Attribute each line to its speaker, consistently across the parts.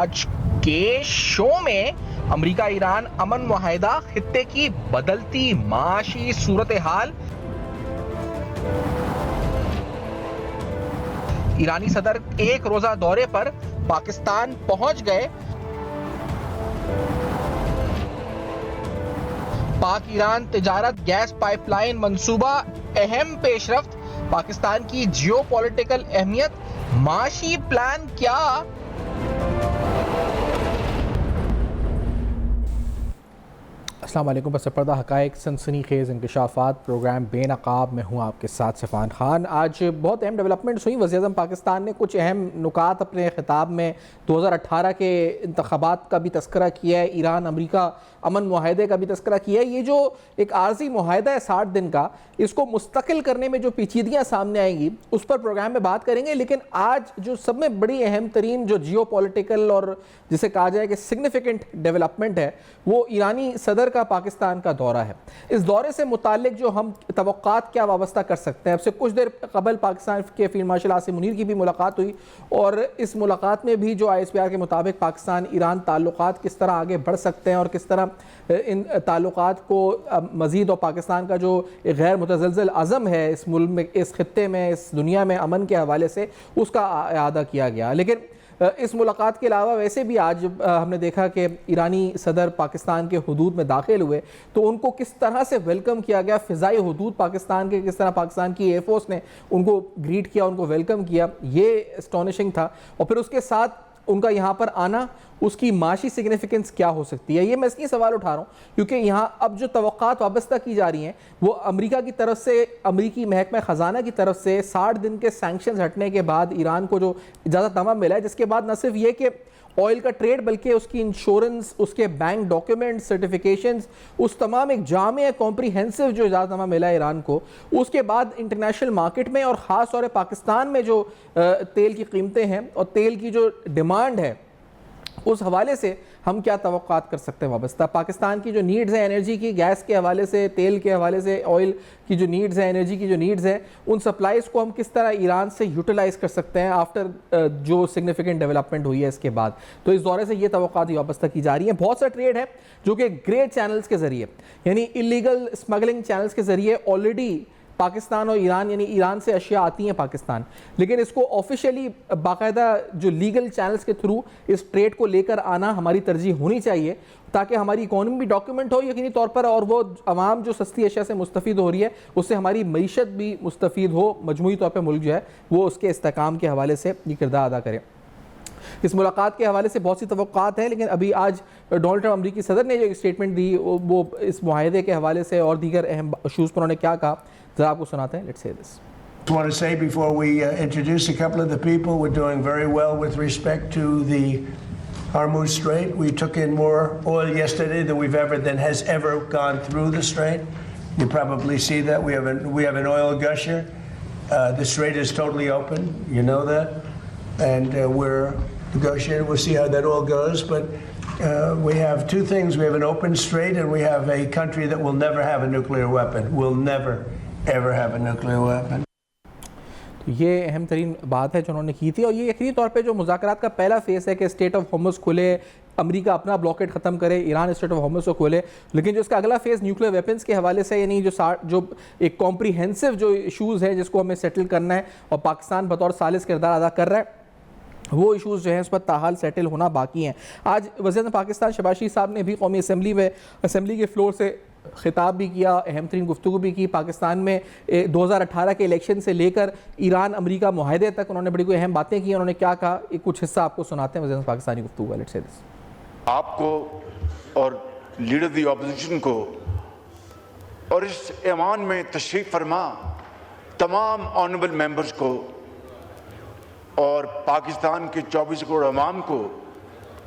Speaker 1: आज के शो में अमेरिका ईरान अमन मुआहिदा, खित्ते की बदलती माशी सूरत हाल, ईरानी सदर एक रोजा दौरे पर पाकिस्तान पहुंच गए, पाक ईरान तिजारत गैस पाइपलाइन मंसूबा अहम पेशरफ्त, पाकिस्तान की जियोपॉलिटिकल अहमियत, माशी प्लान क्या। अस्सलाम वालेकुम। बस पर्दा हक़ाइक़ सनसनीखेज़ इंकशाफ़ात प्रोग्राम बेनकाब में हूँ आपके साथ सिफ़ान खान। आज बहुत अहम डेवलपमेंट्स हुई। वज़ीर-ए-आज़म पाकिस्तान ने कुछ अहम नुकात अपने ख़िताब में 2018 के इंतख़ाबात का भी तस्करा किया है, ईरान अमेरिका अमन मुआहिदे का भी तस्करा किया है। ये जो एक आर्ज़ी मुआहिदा है 60 दिन का, इसको मुस्तकिल करने में जो पेचीदगियाँ सामने आएंगी उस पर प्रोग्राम में बात करेंगे। लेकिन आज जो सब में बड़ी अहम तरीन जो जियो पॉलिटिकल और जिसे कहा जाए कि सिग्निफिकेंट डेवलपमेंट है, वो ईरानी सदर का पाकिस्तान का दौरा है। इस दौरे से मुताल्लिक जो हम तवक्कात क्या वाबस्ता कर सकते हैं, अब से कुछ देर कबल पाकिस्तान के फील्ड मार्शल आसिम मुनीर की भी मुलाकात हुई और इस मुलाकात में भी जो ISPR के मुताबिक पाकिस्तान ईरान ताल्लुकात किस तरह आगे बढ़ सकते हैं और किस तरह इन ताल्लुकात को मज़ीद, और पाकिस्तान का जो गैर मुतज़लज़ल अज़म है इस मुल्क में, इस खित्ते में, इस दुनिया में अमन के हवाले से, उसका इआदा किया गया। लेकिन इस मुलाकात के अलावा वैसे भी आज हमने देखा कि ईरानी सदर पाकिस्तान के हदूद में दाखिल हुए तो उनको किस तरह से वेलकम किया गया, फ़िज़ाई हदूद पाकिस्तान के, किस तरह पाकिस्तान की एयरफोर्स ने उनको ग्रीट किया, उनको वेलकम किया, ये एस्टॉनिशिंग था। और फिर उसके साथ उनका यहाँ पर आना, उसकी माशी सिग्निफिकेंस क्या हो सकती है। ये मैं इसलिए सवाल उठा रहा हूँ क्योंकि यहाँ अब जो तवक्कात वाबस्ता की जा रही हैं वो अमेरिका की तरफ से, अमेरिकी महकमा ख़जाना की तरफ से 60 दिन के सैंक्शंस हटने के बाद ईरान को जो इजाज़तनामा मिला है, जिसके बाद न सिर्फ ये कि ऑयल का ट्रेड बल्कि उसकी इंश्योरेंस, उसके बैंक डॉक्यूमेंट्स, सर्टिफिकेशंस, उस तमाम एक जामे कॉम्प्रिहेंसिव जो इजाज़तनामा मिला है ईरान को, उसके बाद इंटरनेशनल मार्केट में और ख़ास तौर पर पाकिस्तान में जो तेल की कीमतें हैं और तेल की जो डिमांड है, उस हवाले से हम क्या तवक्कात कर सकते हैं वाबस्ता। पाकिस्तान की जो नीड्स हैं एनर्जी की, गैस के हवाले से, तेल के हवाले से, ऑयल की जो नीड्स हैं, एनर्जी की जो नीड्स हैं, उन सप्लाईज़ को हम किस तरह ईरान से यूटिलाइज़ कर सकते हैं आफ्टर जो सिग्निफिकेंट डेवलपमेंट हुई है इसके बाद। तो इस दौरे से ये तवक्कात वाबस्ता की जा रही है। बहुत सा ट्रेड है जो कि ग्रे चैनल्स के ज़रिए, यानी इलीगल स्मगलिंग चैनल्स के ज़रिए ऑलरेडी पाकिस्तान और ईरान, यानी ईरान से अशिया आती हैं पाकिस्तान, लेकिन इसको ऑफिशियली बाकायदा जो लीगल चैनल्स के थ्रू इस ट्रेड को लेकर आना हमारी तरजीह होनी चाहिए ताकि हमारी इकॉनमी भी डॉक्यूमेंट हो यकीनी तौर पर, और वो आवाम जो सस्ती अशिया से मुस्तफ़ीद हो रही है उससे हमारी मईशत भी मुस्तफ़ीद हो, मजमूई तौर पर मुल्क जो है वो उसके इस्तेहकाम के हवाले से ये किरदार अदा करे। इस मुलाकात के हवाले से बहुत सी तवक्कात हैं, लेकिन अभी आज डोनाल्ड ट्रंप अमरीकी सदर ने जो स्टेटमेंट दी वो इस मुआहिदे के हवाले से और दीगर अहम इशूज़ पर उन्होंने क्या कहा, ज़रा आपको सुनाते हैं। Let's say this.
Speaker 2: I want to say before we introduce a couple of the people, we're doing very well with respect to the Hormuz Strait. We took in more oil yesterday than has ever gone through the strait. You probably see that we have an oil gusher. The strait is totally open. You know that, and we're negotiating. We'll see how that all goes, but. We have two things. We have an open strait and we have a country that will never have a nuclear weapon. Will never, ever have a nuclear weapon.
Speaker 1: ये अहम तरीन बात है जो उन्होंने की थी, और ये यकीनी तौर पे जो मुज़ाकरात का पहला फेज़ है कि स्टेट ऑफ होर्मुज़ खुले, अमेरिका अपना ब्लॉकेट ख़त्म करे, ईरान स्टेट ऑफ होर्मुज़ को खोले, लेकिन जो इसका अगला फेज़ न्यूक्लियर वेपन्स के हवाले से, यानी जो एक कॉम्प्रिहेंसिव जो इशूज़ है जिसको हमें सेटल करना है और पाकिस्तान बतौर सालिस किरदार अदा कर रहा है, वो इशूज़ जो हैं उस पर ताहाल सेटल होना बाकी हैं। आज वज़ीर पाकिस्तान शहबाज शरीफ साहब ने भी कौमी असम्बली के फ्लोर से खिताब भी किया, अहम तरीन गुफ्तगू भी की। पाकिस्तान में 2018 के इलेक्शन से लेकर ईरान अमेरिका मुआहिदे तक उन्होंने बड़ी कोई अहम बातें की। उन्होंने क्या कहा, एक कुछ हिस्सा आपको सुनाते हैं वज़ीर पाकिस्तानी गुफ्तगू का। Let's say this.
Speaker 3: आपको और लीडर दी अपोजिशन को और इस ऐवान में तशरीफ़ फरमा तमाम ऑनरेबल मेंबर्स को और पाकिस्तान के 24 करोड़ अवाम को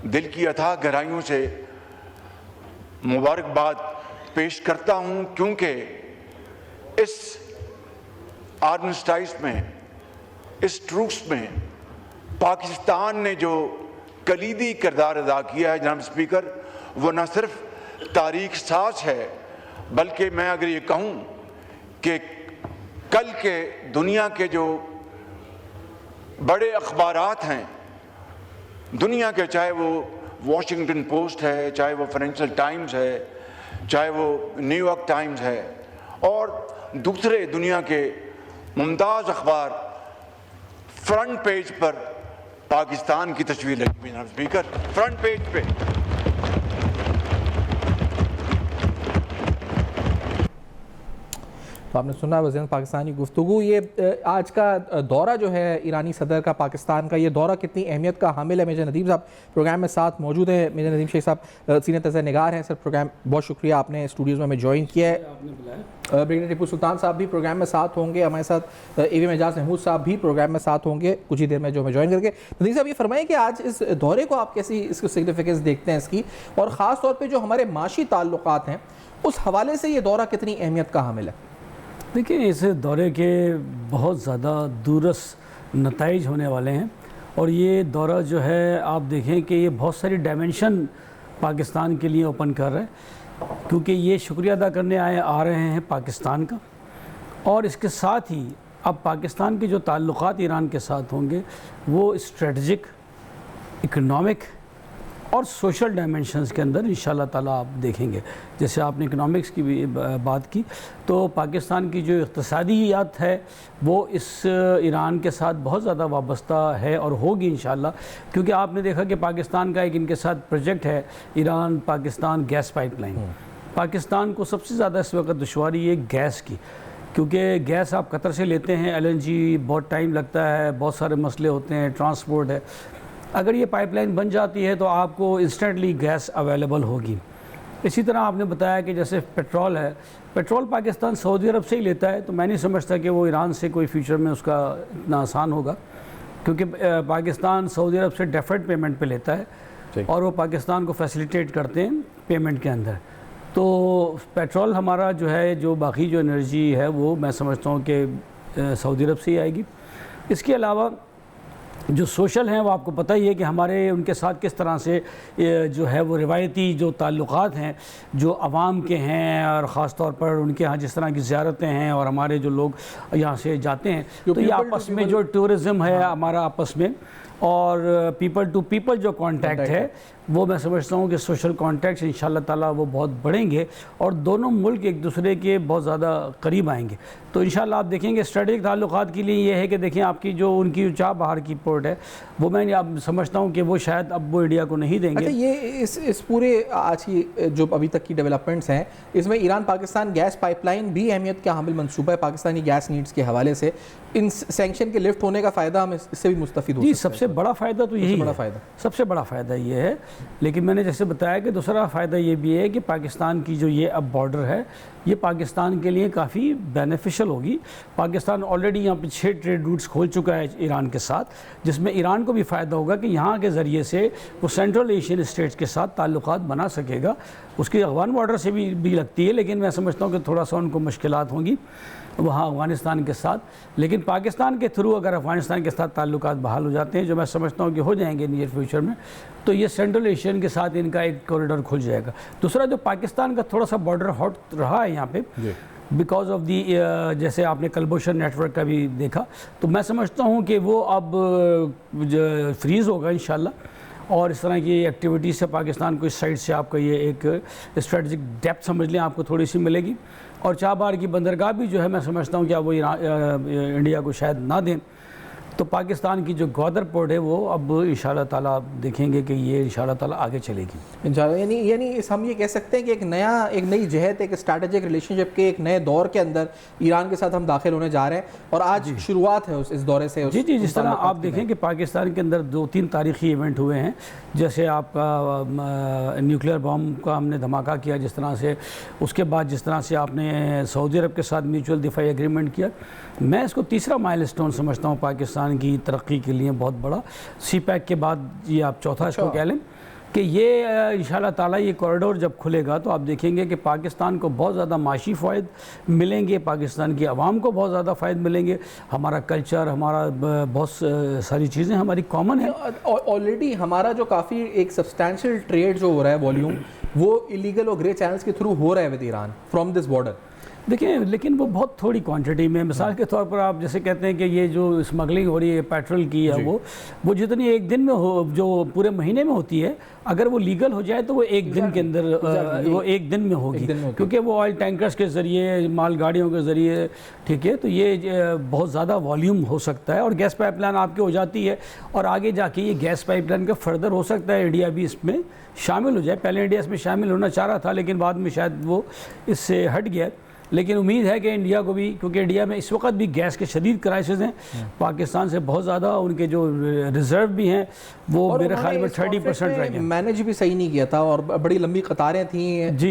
Speaker 3: दिल की अथाह गहराइयों से मुबारकबाद पेश करता हूं, क्योंकि इस आर्मिस्टाइज में, इस ट्रूस में पाकिस्तान ने जो कलीदी किरदार अदा किया है जनाब स्पीकर, वो न सिर्फ तारीख साज है, बल्कि मैं अगर ये कहूँ कि कल के दुनिया के जो बड़े अखबारात हैं दुनिया के, चाहे वो वॉशिंगटन पोस्ट है, चाहे वो फाइनेंशियल टाइम्स है, चाहे वो न्यूयॉर्क टाइम्स है और दूसरे दुनिया के मुमताज़ अखबार, फ्रंट पेज पर पाकिस्तान की तस्वीर लगी हुई जनाब स्पीकर, फ्रंट पेज पे।
Speaker 1: तो आपने सुना वज़ीर पाकिस्तान की गुफ्तगू। ये आज का दौरा जो है ईरानी सदर का पाकिस्तान का, ये दौरा कितनी अहमियत का हामिल है। मेजर नदीम साहब प्रोग्राम में साथ मौजूद है। मेजर नदीम शेख साहब सीनियर तज़ा निगार हैं। सर प्रोग्राम बहुत शुक्रिया, आपने स्टूडियोज़ में हमें ज्वाइन किया है। ब्रिगेडियर टिप्पू सुल्तान साहब भी प्रोग्राम में साथ होंगे, हमारे साथ AVM एजाज महमूद साहब भी प्रोग्राम में साथ होंगे कुछ ही देर में जो हमें ज्वाइन करके। नदीम साहब ये फरमाएं कि आज इस दौरे को आप कैसी इसकी सिग्निफिकेंस देखते हैं इसकी, और ख़ास तौर पर जो हमारे माशी ताल्लुकात हैं उस हवाले से ये दौरा कितनी अहमियत का हामिल है।
Speaker 4: देखिए, इस दौरे के बहुत ज़्यादा दूरस नताइज होने वाले हैं और ये दौरा जो है आप देखें कि ये बहुत सारी डायमेंशन पाकिस्तान के लिए ओपन कर रहा है, क्योंकि ये शुक्रिया अदा करने आ रहे हैं पाकिस्तान का, और इसके साथ ही अब पाकिस्तान के जो ताल्लुकात ईरान के साथ होंगे वो स्ट्रेटजिक, इकनॉमिक और सोशल डायमेंशंस के अंदर इंशाल्लाह ताला आप देखेंगे। जैसे आपने इकनॉमिक्स की भी बात की, तो पाकिस्तान की जो इक़्तिसादियात है वो इस ईरान के साथ बहुत ज़्यादा वाबस्ता है और होगी इंशाल्लाह, क्योंकि आपने देखा कि पाकिस्तान का एक इनके साथ प्रोजेक्ट है Iran Pakistan gas pipeline. Pakistan को सबसे ज़्यादा इस वक्त दुश्वारी है गैस की, क्योंकि गैस आप कतर से लेते हैं, LNG बहुत टाइम लगता है, बहुत सारे मसले होते हैं, ट्रांसपोर्ट है। अगर ये पाइपलाइन बन जाती है तो आपको इंस्टेंटली गैस अवेलेबल होगी। इसी तरह आपने बताया कि जैसे पेट्रोल है, पेट्रोल पाकिस्तान सऊदी अरब से ही लेता है, तो मैं नहीं समझता कि वो ईरान से कोई फ्यूचर में उसका इतना आसान होगा, क्योंकि पाकिस्तान सऊदी अरब से डेफर्ड पेमेंट पे लेता है और वो पाकिस्तान को फैसिलिटेट करते हैं पेमेंट के अंदर। तो पेट्रोल हमारा जो है, जो बाकी जो एनर्जी है वो मैं समझता हूँ कि सऊदी अरब से ही आएगी। इसके अलावा जो सोशल हैं वो आपको पता ही है कि हमारे उनके साथ किस तरह से जो है वो रिवायती जो ताल्लुकात हैं जो आवाम के हैं, और ख़ास तौर पर उनके यहाँ जिस तरह की ज़ियारतें हैं और हमारे जो लोग यहाँ से जाते हैं, तो ये आपस में जो टूरिज़म है हमारा आपस में, और पीपल टू पीपल जो कांटेक्ट है वो मैं समझता हूँ कि सोशल कांटेक्ट इंशाल्लाह ताला वो बहुत बढ़ेंगे और दोनों मुल्क एक दूसरे के बहुत ज़्यादा करीब आएंगे। तो इंशाल्लाह आप देखेंगे स्ट्रेटेजिक ताल्लुकात के लिए ये है कि देखें आपकी जो उनकी चाह बाहर की पोर्ट है वो मैं अब समझता हूँ कि वो शायद अब वो इंडिया को नहीं देंगे।
Speaker 1: अच्छा, ये इस पूरे आज की जो अभी तक की डेवलपमेंट्स हैं इसमें ईरान पाकिस्तान गैस पाइपलाइन भी अहमियत का हामिल मनसूबा है पाकिस्तानी गैस नीड्स के हवाले से। इन सैंक्शन के लिफ्ट होने का फ़ायदा हम इससे भी मुस्तफ़िद हो सकते हैं।
Speaker 4: सबसे बड़ा फ़ायदा तो यही है, सबसे बड़ा फ़ायदा ये है। लेकिन मैंने जैसे बताया कि दूसरा फ़ायदा ये भी है कि पाकिस्तान की जो ये अब बॉर्डर है ये पाकिस्तान के लिए काफ़ी बेनिफिशियल होगी। पाकिस्तान ऑलरेडी यहाँ पे 6 ट्रेड रूट्स खोल चुका है ईरान के साथ, जिसमें ईरान को भी फ़ायदा होगा कि यहाँ के ज़रिए से वो सेंट्रल एशियन स्टेट्स के साथ ताल्लुकात बना सकेगा। उसकी अफ़गान बॉर्डर से भी लगती है, लेकिन मैं समझता हूँ कि थोड़ा सा उनको मुश्किलात होंगी वहाँ अफ़गानिस्तान के साथ। लेकिन पाकिस्तान के थ्रू अगर अफ़गानिस्तान के साथ ताल्लुकात बहाल हो जाते हैं, जो मैं समझता हूँ कि हो जाएंगे नियर फ्यूचर में, तो ये सेंट्रल एशियन के साथ इनका एक कॉरिडोर खुल जाएगा। दूसरा जो पाकिस्तान का थोड़ा सा बॉर्डर हॉट रहा है यहाँ पे बिकॉज ऑफ दी जैसे आपने कलभूषण नेटवर्क का भी देखा, तो मैं समझता हूँ कि वो अब फ्रीज़ होगा इंशाल्लाह। और इस तरह की एक्टिविटीज़ से पाकिस्तान को इस साइड से आपका ये एक स्ट्रेटजिक डेप्थ समझ लें आपको थोड़ी सी मिलेगी। और चाबहार की बंदरगाह भी जो है मैं समझता हूँ कि अब वो इंडिया को शायद ना दें, तो पाकिस्तान की जो ग्वादर पोर्ट है वो अब इंशाल्लाह ताला देखेंगे कि ये इंशाल्लाह ताला आगे चलेगी
Speaker 1: इंशाल्लाह। यानी हम ये कह सकते हैं कि एक नई जहत, एक स्ट्रैटेजिक रिलेशनशिप के एक नए दौर के अंदर ईरान के साथ हम दाखिल होने जा रहे हैं और आज शुरुआत है इस दौरे से।
Speaker 4: जी, जिस तरह आप देखें कि पाकिस्तान के अंदर 2-3 तारीखी इवेंट हुए हैं, जैसे आपका न्यूक्लियर बम का हमने धमाका किया, जिस तरह से उसके बाद जिस तरह से आपने सऊदी अरब के साथ म्यूचुअल दिफाई एग्रीमेंट किया, मैं इसको तीसरा माइलस्टोन समझता हूँ पाकिस्तान की तरक्की के लिए बहुत बड़ा। CPEC के बाद ये आप चौथा इसको कह लें कि ये इंशाल्लाह ताला ये कॉरिडोर जब खुलेगा तो आप देखेंगे कि पाकिस्तान को बहुत ज़्यादा माशी फ़ायदे मिलेंगे, पाकिस्तान की आवाम को बहुत ज़्यादा फ़ायदे मिलेंगे, हमारा कल्चर, हमारा बहुत सारी चीज़ें हमारी कॉमन है।
Speaker 1: ऑलरेडी हमारा जो काफ़ी एक सब्सटैंशियल ट्रेड जो हो रहा है वॉल्यूम, वो इलीगल और ग्रे चैनल्स के थ्रू हो रहा है with Iran from this border.
Speaker 4: देखिए, लेकिन वो बहुत थोड़ी क्वांटिटी में, मिसाल के तौर पर आप जैसे कहते हैं कि ये जो स्मगलिंग हो रही है पेट्रोल की है, वो जितनी एक दिन में हो, जो पूरे महीने में होती है, अगर वो लीगल हो जाए तो वो एक दिन के अंदर वो एक दिन में होगी, क्योंकि वो ऑयल टैंकर्स के ज़रिए, माल गाड़ियों के ज़रिए, ठीक है, तो ये बहुत ज़्यादा वॉल्यूम हो सकता है। और गैस पाइपलाइन आपकी हो जाती है और आगे जाके ये गैस पाइपलाइन का फर्दर हो सकता है इंडिया भी इसमें शामिल हो जाए। पहले इंडिया इसमें शामिल होना चाह रहा था, लेकिन बाद में शायद वो इससे हट गया। लेकिन उम्मीद है कि इंडिया को भी, क्योंकि इंडिया में इस वक्त भी गैस के शदीद क्राइसिस हैं, पाकिस्तान से बहुत ज़्यादा उनके जो रिजर्व भी हैं वो मेरे ख्याल में 30% रह गए।
Speaker 1: मैनेज भी सही नहीं किया था और बड़ी लंबी कतारें थी,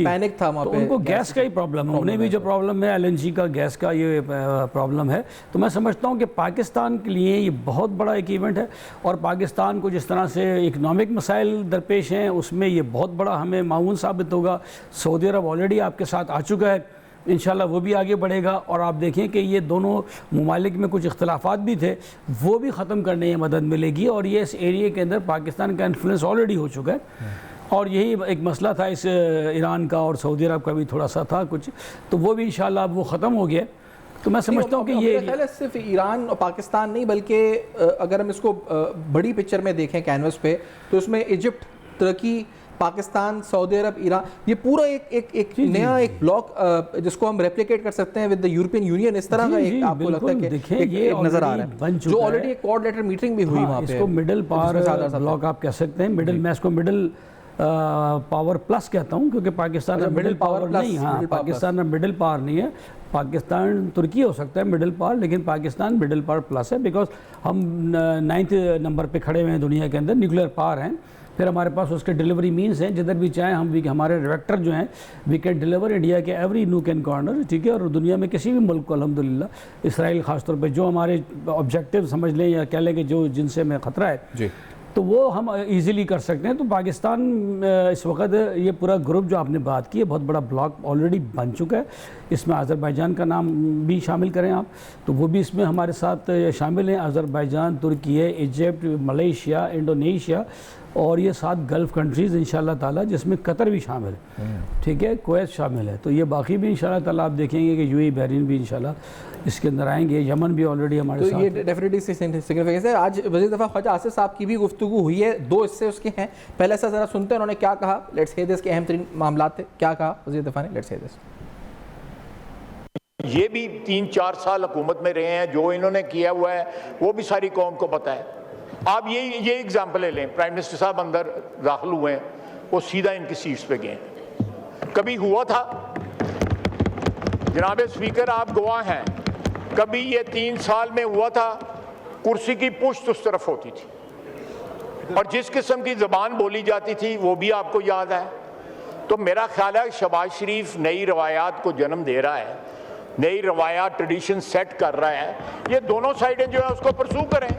Speaker 1: पैनिक था वहाँ
Speaker 4: तो
Speaker 1: पे।
Speaker 4: उनको गैस का ही प्रॉब्लम है, उन्हें भी जो प्रॉब्लम है LNG का, गैस का ये प्रॉब्लम है। तो मैं समझता हूँ कि पाकिस्तान के लिए ये बहुत बड़ा एक इवेंट है, और पाकिस्तान को जिस तरह से इकनॉमिक मसाइल दरपेश हैं उसमें ये बहुत बड़ा हमें माऊन साबित होगा। सऊदी अरब ऑलरेडी आपके साथ आ चुका है, इंशाल्लाह वो भी आगे बढ़ेगा। और आप देखें कि ये दोनों ममालिक में कुछ इख्तलाफात भी थे, वो भी ख़त्म करने में मदद मिलेगी। और ये इस एरिया के अंदर पाकिस्तान का इन्फ्लुएंस ऑलरेडी हो चुका है, और यही एक मसला था इस ईरान का और सऊदी अरब का भी थोड़ा सा था कुछ, तो वो भी इंशाल्लाह अब वो ख़त्म हो गया। तो मैं समझता हूँ कि ये
Speaker 1: सिर्फ ईरान और पाकिस्तान नहीं, बल्कि अगर हम इसको बड़ी पिक्चर में देखें कैनवस पे, तो उसमें इजिप्ट, तुर्की, पाकिस्तान, सऊदी अरब, ईरान, ये पूरा एक नया एक ब्लॉक जिसको हम रेप्लिकेट कर सकते हैं विद द यूरोपियन यूनियन। इस तरह का एक आपको लगता है कि ये नजर आ रहा है, जो ऑलरेडी एक कोऑर्डिनेटर मीटिंग भी हुई वहाँ पे।
Speaker 4: इसको मिडिल पावर ब्लॉक आप कह सकते हैं। मिडिल, मैं इसको मिडिल पावर प्लस कहता हूँ, क्योंकि पाकिस्तान में मिडिल पावर नहीं, हाँ पाकिस्तान में मिडिल पावर नहीं है। पाकिस्तान, तुर्की हो सकता है मिडिल पावर, लेकिन पाकिस्तान मिडिल पावर प्लस है, बिकॉज हम 9th नंबर पे खड़े हुए हैं दुनिया के अंदर, न्यूक्लियर पावर हैं। फिर हमारे पास उसके डिलीवरी मीन्स हैं, जिधर भी चाहें हम भी, हमारे रिएक्टर जो हैं वी कैन डिलीवर इंडिया के एवरी नूक एंड कॉर्नर, ठीक है। और दुनिया में किसी भी मुल्क को अल्हम्दुलिल्लाह, इसराइल ख़ासतौर पे, जो हमारे ऑब्जेक्टिव समझ लें या कह लें कि जो जिनसे हमें ख़तरा है जी, तो वो हम इजीली कर सकते हैं। तो पाकिस्तान इस वक्त ये पूरा ग्रुप जो आपने बात की है, बहुत बड़ा ब्लॉक ऑलरेडी बन चुका है। इसमें अज़रबैजान का नाम भी शामिल करें आप, तो वो भी इसमें हमारे साथ शामिल हैं। अज़रबैजान, तुर्की, इजिप्ट, मलेशिया, इंडोनेशिया, और ये 7 गल्फ़ कंट्रीज़ इंशाल्लाह ताला, जिसमें कतर भी शामिल है, ठीक है, कुवैत शामिल है। तो ये बाकी भी इंशाल्लाह ताला आप देखेंगे कि UAE, बहरीन भी इंशाल्लाह इसके अंदर आएंगे, यमन भी ऑलरेडी हमारे साथ।
Speaker 1: तो ये डेफिनेटली सिग्निफिकेंस है। आज वज़ीर दफ़ा ख्वाजा आसिफ साहब की भी गुफ्तगू हुई है, 2 हिस्से उसके हैं। पहले से ज़रा सुनते हैं उन्होंने क्या कहा। लेट्स हियर दिस के अहम तरीन मामला थे, क्या कहा वज़ीर दफ़ा ने, लेट्स हियर दिस।
Speaker 5: ये भी 3-4 साल हुकूमत में रहे हैं, जो इन्होंने किया हुआ है वो भी सारी कौम को पता है। आप ये एग्जाम्पल ले लें, प्राइम मिनिस्टर साहब अंदर दाखिल हुए हैं, वो सीधा इनकी सीट्स पे गए। कभी हुआ था, जनाब स्पीकर आप गवाह हैं, कभी ये 3 साल में हुआ था कुर्सी की पुश्त उस तरफ होती थी, और जिस किस्म की ज़बान बोली जाती थी वो भी आपको याद है। तो मेरा ख्याल है शहबाज शरीफ नई रवायात को जन्म दे रहा है, नई रवायात, ट्रेडिशन सेट कर रहा है। ये दोनों साइडें जो है उसको परसू करें।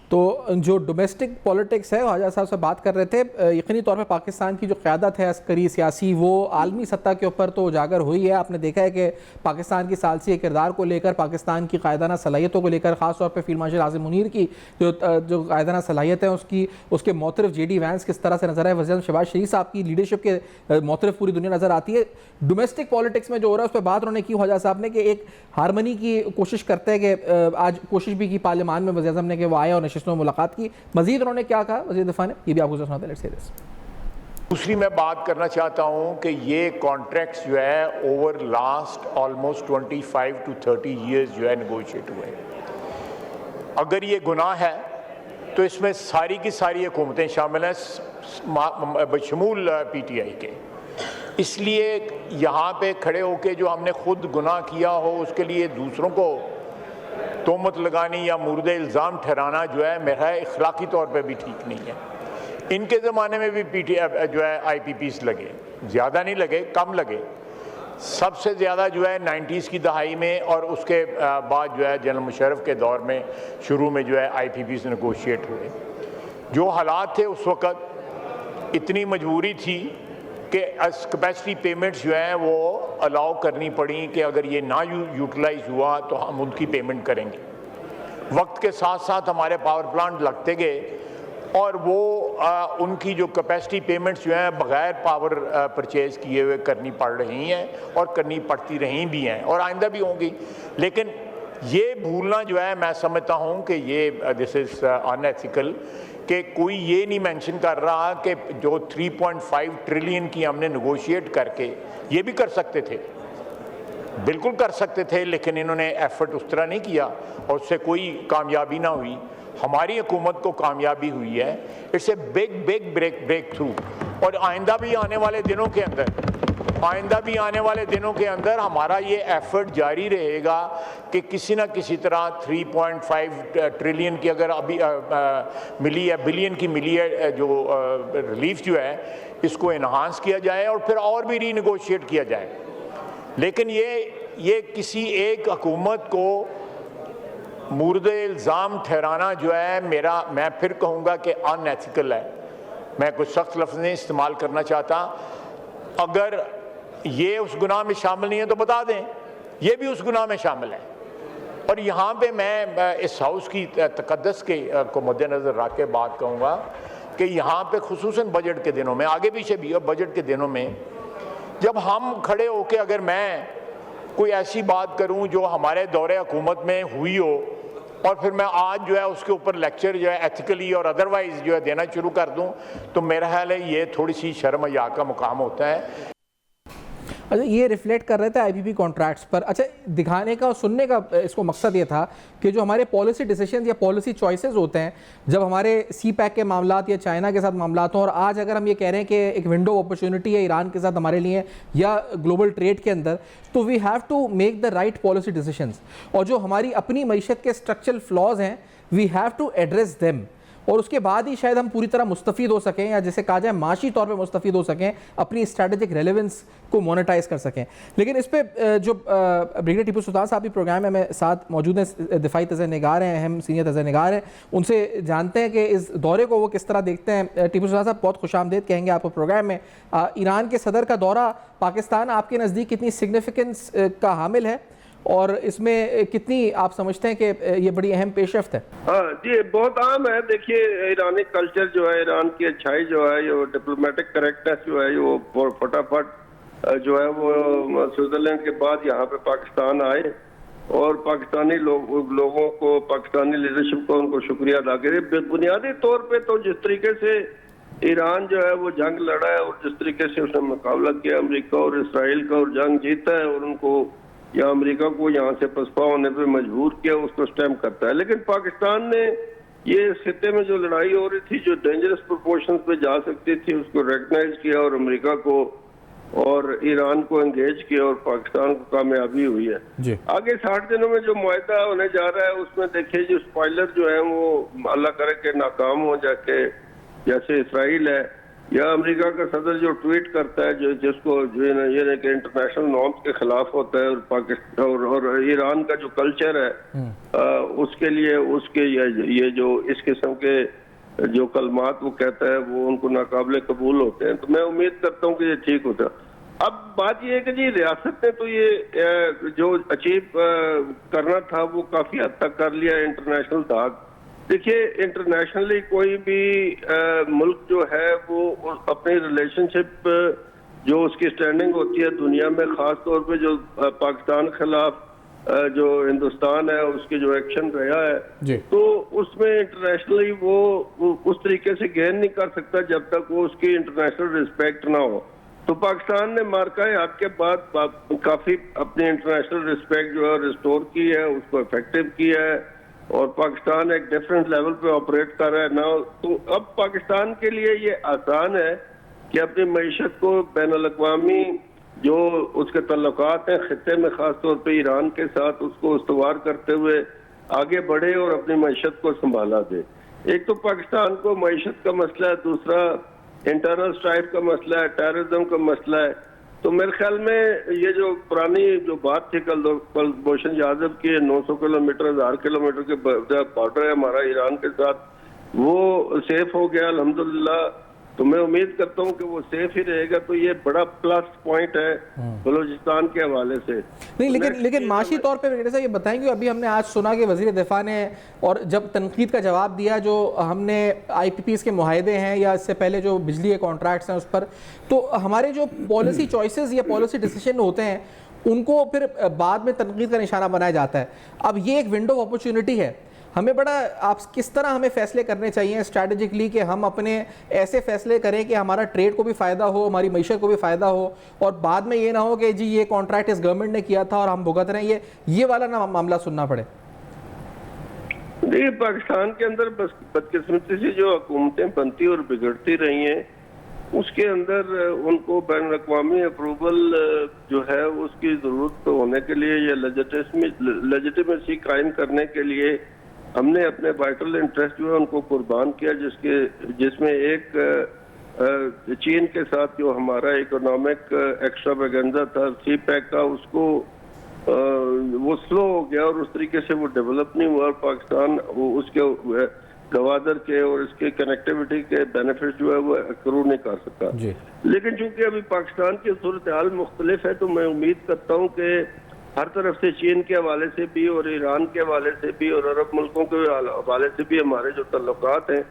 Speaker 1: तो जो डोमेस्टिक पॉलिटिक्स है, ख्वाजा साहब से बात कर रहे थे, यकीनी तौर पे पाकिस्तान की जो क़यादत है अस्करी सियासी, वो आलमी सत्ता के ऊपर तो उजागर हुई है। आपने देखा है कि पाकिस्तान की सालसी किरदार को लेकर, पाकिस्तान की कायदाना सलाहियतों को लेकर, ख़ास तौर पे फील्ड मार्शल आसिम मुनीर की जो कायदाना सलाहियत है उसके मोतरफ JD वैंस किस तरह से नजर आए, वज़ीर शहबाज शरीफ साहब की लीडरशिप के मोतरफ पूरी दुनिया नज़र आती है। डोमेस्टिक पॉलिटिक्स में जो हो रहा है उस पर बात उन्होंने की ख्वाजा साहब ने, कि एक हारमनी की कोशिश करते हैं कि आज कोशिश भी की पार्लियामान में वज़ीर आज़म ने कि वो आए और नशिस्तों में मुलाकात की। मजीद उन्होंने क्या कहा वज़ीर दफ़ा ने, ये भी आपको सुनाते हैं, लेट्स हियर दिस।
Speaker 5: दूसरी मैं बात करना चाहता हूं कि ये कॉन्ट्रैक्ट्स जो है over last almost 25 to 30 years जो है नेगोशिएट हुए। अगर ये गुनाह है तो इसमें सारी की सारी हुकूमतें शामिल हैं, बशमूल PTI के। इसलिए यहाँ पे खड़े होके जो हमने खुद गुनाह किया हो उसके लिए दूसरों को तोहमत लगानी या मुर्दे इल्ज़ाम ठहराना जो है मेरा इखलाकी तौर पे भी ठीक नहीं है। इनके ज़माने में भी PTI जो है IPPs लगे, ज़्यादा नहीं लगे, कम लगे। सबसे ज़्यादा जो है 90s की दहाई में और उसके बाद जो है जनरल मुशर्रफ के दौर में शुरू में जो है IPPs नेगोशिएट हुए। जो हालात थे उस वक़्त, इतनी मजबूरी थी कि कैपेसिटी पेमेंट्स जो हैं वो अलाउ करनी पड़ी कि अगर ये ना यूटिलाइज हुआ तो हम उनकी पेमेंट करेंगे। वक्त के साथ साथ हमारे पावर प्लांट लगते गए और वो उनकी जो कैपेसिटी पेमेंट्स जो हैं बग़ैर पावर परचेज़ किए हुए करनी पड़ रही हैं और करनी पड़ती रही भी हैं और आइंदा भी होंगी। लेकिन ये भूलना जो है, मैं समझता हूँ कि ये दिस इज़ अनएथिकल कि कोई ये नहीं मेंशन कर रहा कि जो 3.5 ट्रिलियन की हमने नेगोशिएट करके ये भी कर सकते थे, बिल्कुल कर सकते थे, लेकिन इन्होंने एफर्ट उस तरह नहीं किया और उससे कोई कामयाबी ना हुई। हमारी हुकूमत को कामयाबी हुई है। It's a big breakthrough. और आइंदा भी आने वाले दिनों के अंदर हमारा ये एफर्ट जारी रहेगा कि किसी ना किसी तरह 3.5 ट्रिलियन की अगर अभी मिली है, बिलियन की मिली है जो रिलीफ जो है, इसको इन्हांस किया जाए और फिर और भी रीनेगोशिएट किया जाए। लेकिन ये किसी एक हुकूमत को मुर्द इल्ज़ाम ठहराना जो है, मैं फिर कहूँगा कि अनएथिकल है। मैं कुछ सख्त लफ्ज़ नहीं इस्तेमाल करना चाहता। अगर ये उस गुनाह में शामिल नहीं है तो बता दें, ये भी उस गुनाह में शामिल है। और यहाँ पे मैं इस हाउस की तकद्दस के को मद्देनज़र रख के बात कहूँगा कि यहाँ पे खुसूसन बजट के दिनों में, आगे पीछे भी और बजट के दिनों में, जब हम खड़े होके अगर मैं कोई ऐसी बात करूं जो हमारे दौरे हुकूमत में हुई हो और फिर मैं आज जो है उसके ऊपर लेक्चर जो है एथिकली और अदरवाइज जो है देना शुरू कर दूं, तो मेरा ख्याल है ये थोड़ी सी शर्म या का मुकाम होता है।
Speaker 1: अच्छा, ये रिफ्लेक्ट कर रहे थे आईपीपी कॉन्ट्रैक्ट्स पर। अच्छा, दिखाने का और सुनने का इसको मकसद ये था कि जो हमारे पॉलिसी डिसीजन या पॉलिसी चॉइसेस होते हैं, जब हमारे सी पैक के मामलात या चाइना के साथ मामलात हों, और आज अगर हम ये कह रहे हैं कि एक विंडो ऑफ अपॉर्चुनिटी है ईरान के साथ हमारे लिए या ग्लोबल ट्रेड के अंदर, तो we have to make the right policy decisions. और जो हमारी अपनी मईशत के स्ट्रक्चरल फ्लॉज हैं, we have to address them, और उसके बाद ही शायद हम पूरी तरह मुस्तफ़ीद हो सकें, या जैसे कहा जाए माशी तौर पे मुस्तफ़ीद हो सकें, अपनी स्ट्रैटेजिक रेलेवेंस को मोनेटाइज कर सकें। लेकिन इस पे जो ब्रिगेडियर टीपू सुल्तान साहब भी प्रोग्राम में हमें साथ मौजूद हैं, दिफाई तज़निगार हैं, अहम सीनियर तज़निगार हैं, उनसे जानते हैं कि इस दौरे को वो किस तरह देखते हैं। टीपू सुल्तान साहब, बहुत खुशामदीद कहेंगे आपको प्रोग्राम में। ईरान के सदर का दौरा पाकिस्तान आपके नज़दीक कितनी सिग्निफिकेंस का हामिल है और इसमें कितनी आप समझते हैं कि ये बड़ी अहम पेशरफ्त है?
Speaker 6: हाँ जी, बहुत आम है। देखिए, ईरानी कल्चर जो है, ईरान की अच्छाई जो है, ये डिप्लोमेटिक करेक्टनेस जो है, वो फटाफट जो है वो स्विट्जरलैंड के बाद यहाँ पे पाकिस्तान आए और पाकिस्तानी लोगों को, पाकिस्तानी लीडरशिप को उनको शुक्रिया अदा करे। बुनियादी तौर पे तो जिस तरीके से ईरान जो है वो जंग लड़ा है और जिस तरीके से उसने मुकाबला किया अमेरिका और इसराइल का और जंग जीता है और उनको या अमेरिका को यहाँ से पसपा होने पे मजबूर किया, उसको स्टैम्प करता है। लेकिन पाकिस्तान ने ये इस खित्ते में जो लड़ाई हो रही थी, जो डेंजरस प्रोपोर्शंस पे जा सकती थी, उसको रिकग्नाइज किया और अमेरिका को और ईरान को एंगेज किया और पाकिस्तान को कामयाबी हुई है जी। आगे 60 दिनों में जो मुआहदा होने जा रहा है उसमें देखिए जो स्पॉइलर जो है वो अल्लाह करे के नाकाम हो जाके, जैसे इसराइल है या अमेरिका का सदर जो ट्वीट करता है जो जिसको जो ये कि इंटरनेशनल नॉर्म्स के खिलाफ होता है और पाकिस्तान और ईरान का जो कल्चर है उसके लिए उसके ये जो इस किस्म के जो कलमात वो कहता है वो उनको नाकाबिले कबूल होते हैं। तो मैं उम्मीद करता हूँ कि ये ठीक होता है। अब बात ये है कि जी रियासत ने तो ये जो अचीव करना था वो काफी हद तक कर लिया इंटरनेशनल धाक। देखिए, इंटरनेशनली कोई भी मुल्क जो है वो अपनी रिलेशनशिप जो उसकी स्टैंडिंग होती है दुनिया में, खास तौर पे जो पाकिस्तान के खिलाफ जो हिंदुस्तान है उसके जो एक्शन रहा है, तो उसमें इंटरनेशनली वो उस तरीके से गेन नहीं कर सकता जब तक वो उसकी इंटरनेशनल रिस्पेक्ट ना हो। तो पाकिस्तान ने मार्का हक के बाद काफी अपनी इंटरनेशनल रिस्पेक्ट जो है रिस्टोर की है, उसको इफेक्टिव किया है और पाकिस्तान एक डिफरेंट लेवल पे ऑपरेट कर रहा है ना। तो अब पाकिस्तान के लिए ये आसान है कि अपनी मईशत को बैनुल-अक़वामी जो उसके तल्लुकात हैं खित्ते में, खास तौर पे ईरान के साथ, उसको उस्तवार करते हुए आगे बढ़े और अपनी मईशत को संभाला दे। एक तो पाकिस्तान को मईशत का मसला है, दूसरा इंटरनल स्ट्राइफ का मसला है, टेररिज्म का मसला है। तो मेरे ख्याल में ये जो पुरानी जो बात थी कल भूषण यादव की 900 किलोमीटर 1000 किलोमीटर के बॉर्डर है हमारा ईरान के साथ, वो सेफ हो गया अल्हम्दुलिल्लाह। तो मैं उम्मीद करता हूँ कि वो सेफ ही रहेगा। तो ये बड़ा प्लस पॉइंट है बलूचिस्तान के हवाले से।
Speaker 1: नहीं, लेकिन माशी तौर पे ब्रिगेडियर साहब ये बताएंगे, अभी हमने आज सुना कि वजीर दिफा ने और जब तनकीद का जवाब दिया जो हमने IPPs के मुआहदे हैं या इससे पहले जो बिजली के कॉन्ट्रैक्ट्स हैं उस पर, तो हमारे जो पॉलिसी चॉइसेस या पॉलिसी डिसीजन होते हैं उनको फिर बाद में तनकीद का निशाना बनाया जाता है। अब ये एक विंडो ऑफ अपॉर्चुनिटी है, हमें बड़ा आप किस तरह हमें फैसले करने चाहिए स्ट्रैटेजिकली कि हम अपने ऐसे फैसले करें कि हमारा ट्रेड को भी फ़ायदा हो, हमारी मईशत को भी फ़ायदा हो, और बाद में ये ना हो कि जी ये कॉन्ट्रैक्ट इस गवर्नमेंट ने किया था और हम भुगत रहे हैं, ये वाला ना मामला सुनना पड़े।
Speaker 6: देखिए, पाकिस्तान के अंदर बस बदकिस्मती से जो हुकूमतें बनती और बिगड़ती रही हैं, उसके अंदर उनको बैन अवी अप्रूवल जो है उसकी ज़रूरत होने के लिए या लेजिटिमेसी कायम करने के लिए हमने अपने वाइटल इंटरेस्ट जो है उनको कुर्बान किया, जिसमें एक चीन के साथ जो हमारा इकोनॉमिक एक्स्ट्रावेगेंजा था CPEC का, उसको वो स्लो हो गया और उस तरीके से वो डेवलप नहीं हुआ। पाकिस्तान वो उसके गवादर के और इसके कनेक्टिविटी के बेनिफिट जो है वो अक्रू नहीं कर सका। लेकिन चूंकि अभी पाकिस्तान की सूरत हाल मुख्तलिफ है, तो मैं उम्मीद करता हूँ कि हर तरफ से चीन के हवाले से भी और ईरान के हवाले से भी और अरब मुल्कों के हवाले से भी हमारे जो तल्लुकात हैं,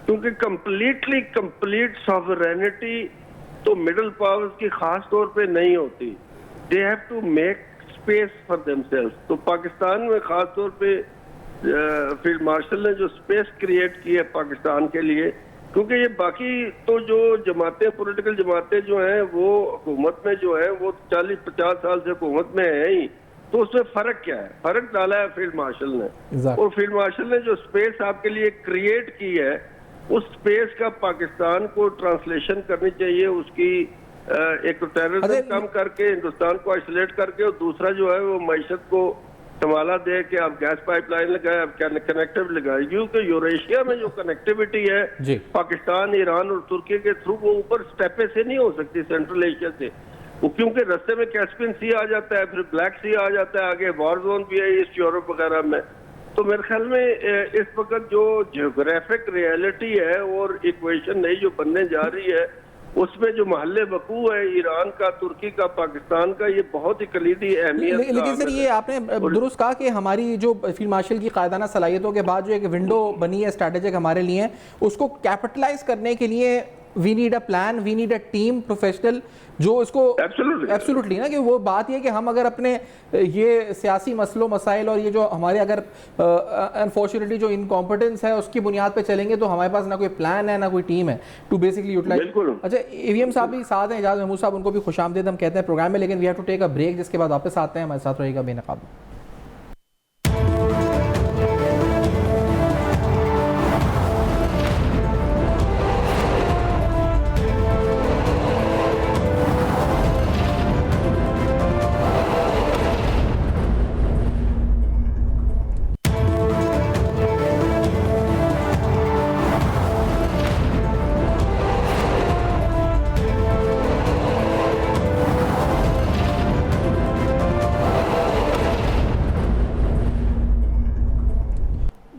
Speaker 6: क्योंकि कंप्लीट सॉवरेनिटी तो मिडिल पावर्स की खास तौर पे नहीं होती। They have to make space for themselves. तो पाकिस्तान में खास तौर पे फील्ड मार्शल ने जो स्पेस क्रिएट की है पाकिस्तान के लिए, क्योंकि ये बाकी तो जो जमातें, पॉलिटिकल जमातें जो हैं वो हुकूमत में जो है वो 40-50 साल से हुकूमत में है ही, तो उसमें फर्क क्या है? फर्क डाला है फील्ड मार्शल ने। और फील्ड मार्शल ने जो स्पेस आपके लिए क्रिएट की है, उस स्पेस का पाकिस्तान को ट्रांसलेशन करनी चाहिए। उसकी एक तो टेररिज्म कम करके, हिंदुस्तान को आइसोलेट करके, और दूसरा जो है वो मईशत को संभाला दे कि आप गैस पाइपलाइन लगाए, आप कनेक्टिविटी लगाए, क्योंकि यूरेशिया में जो कनेक्टिविटी है पाकिस्तान, ईरान और तुर्की के थ्रू, वो ऊपर स्टेपे से नहीं हो सकती सेंट्रल एशिया से, वो क्योंकि रास्ते में कैस्पियन सी आ जाता है, फिर ब्लैक सी आ जाता है, आगे वॉर जोन भी है ईस्ट यूरोप वगैरह में। तो मेरे ख्याल में इस वक्त जो जियोग्राफिक रियलिटी है और इक्वेशन नई जो बनने जा रही है, उसमें जो महल्ले वकू है ईरान का, तुर्की का, पाकिस्तान का, ये बहुत ही कलीदी अहमियत।
Speaker 1: लेकिन सर ये आपने दुरुस्त कहा कि हमारी जो फील्ड मार्शल की कायदाना सलाहियतों के बाद जो एक विंडो बनी है स्ट्रैटेजिक हमारे लिए, उसको कैपिटलाइज करने के लिए we need a plan, we need a team professional जो इसको एब्सोल्युटली ना, कि वो बात ये कि हम अगर अपने ये सियासी मसलों मसाइल और ये जो हमारे अगर अनफॉर्चुनेटली जो इनकॉम्पिटेंस है उसकी बुनियाद पे चलेंगे, तो हमारे पास ना कोई प्लान है ना कोई टीम है टू बेसिकली यूटिलाइज। अच्छा, AVM साहब भी साथ हैं, एजाज महमूद साहब, उनको भी खुशामदीद हम कहते हैं प्रोग्राम में, लेकिन we have to take a break, जिसके बाद वापस आते हैं। हमारे साथ रहेगा बेनकाब।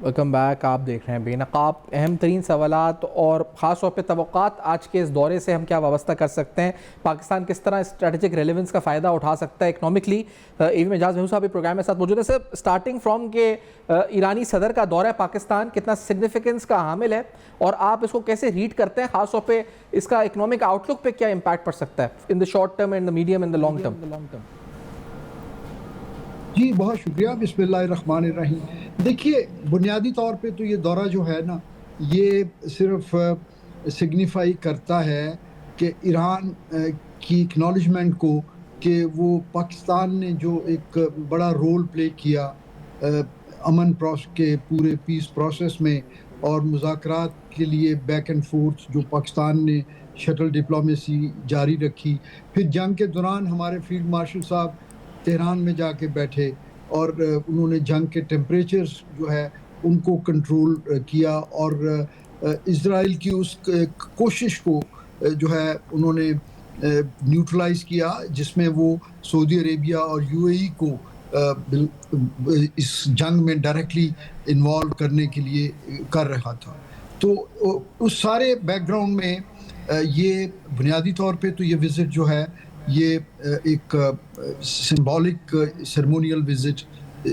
Speaker 1: Welcome back. आप देख रहे हैं बेनकाब। अहम तरीन सवालात और ख़ास तौर पे तवक्कात आज के इस दौरे से हम क्या वाबस्ता कर सकते हैं, पाकिस्तान किस तरह स्ट्रेटेजिक रेलेवेंस का फ़ायदा उठा सकता है इकनॉमिकली। AVM एजाज महमूद साहब भी प्रोग्राम में साथ मौजूद है। सर, स्टार्टिंग फ्रॉम के ईरानी सदर का दौरा है पाकिस्तान कितना सिग्निफिकेंस का हामिल है और आप इसको कैसे रीड करते हैं, ख़ास तौर पर इसका इकनॉमिक आउटलुक पर क्या इम्पैक्ट पड़ सकता है in the short term, in the medium, in the long term?
Speaker 7: जी बहुत शुक्रिया। बिस्मिल्लाहिर्रहमानिर्रहीम। देखिए, बुनियादी तौर पे तो ये दौरा जो है ना, ये सिर्फ सिग्निफाई करता है कि ईरान की एक्नॉलेजमेंट को कि वो पाकिस्तान ने जो एक बड़ा रोल प्ले किया अमन प्रोसेस के पूरे पीस प्रोसेस में और मुज़ाकरात के लिए बैक एंड फोर्थ जो पाकिस्तान ने शटल डिप्लोमेसी जारी रखी। फिर जंग के दौरान हमारे फील्ड मार्शल साहब तेहरान में जाके बैठे और उन्होंने जंग के टेम्परेचर्स जो है उनको कंट्रोल किया और इज़राइल की उस कोशिश को जो है उन्होंने न्यूट्रलाइज किया, जिसमें वो सऊदी अरेबिया और UAE को इस जंग में डायरेक्टली इन्वॉल्व करने के लिए कर रहा था। तो उस सारे बैकग्राउंड में ये बुनियादी तौर पे तो ये विज़िट जो है ये एक सिंबॉलिक सेरेमोनियल विज़िट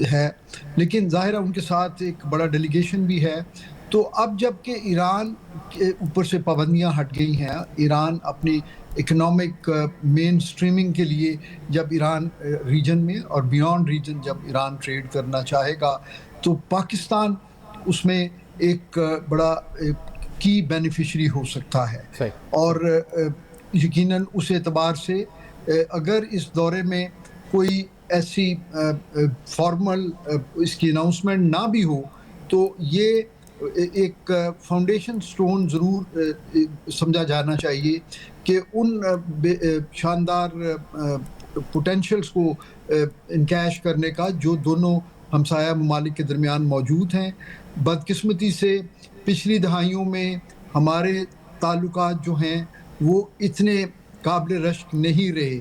Speaker 7: है, लेकिन ज़ाहिर है उनके साथ एक बड़ा डेलीगेशन भी है। तो अब जबकि ईरान के ऊपर से पाबंदियां हट गई हैं, ईरान अपनी इकोनॉमिक मेन स्ट्रीमिंग के लिए जब ईरान रीजन में और बियॉन्ड रीजन जब ईरान ट्रेड करना चाहेगा, तो पाकिस्तान उसमें एक बड़ा की बेनिफिशरी हो सकता है।
Speaker 1: सही।
Speaker 7: और यकीनन उस एतबार से अगर इस दौरे में कोई ऐसी फॉर्मल इसकी अनाउंसमेंट ना भी हो, तो ये एक फाउंडेशन स्टोन ज़रूर समझा जाना चाहिए कि उन शानदार पोटेंशियल्स को इनकैश करने का जो दोनों हमसाया ममालिक के दरमियान मौजूद हैं। बदकिस्मती से पिछली दहाइयों में हमारे ताल्लुकात जो हैं वो इतने काबिल रश्क नहीं रहे।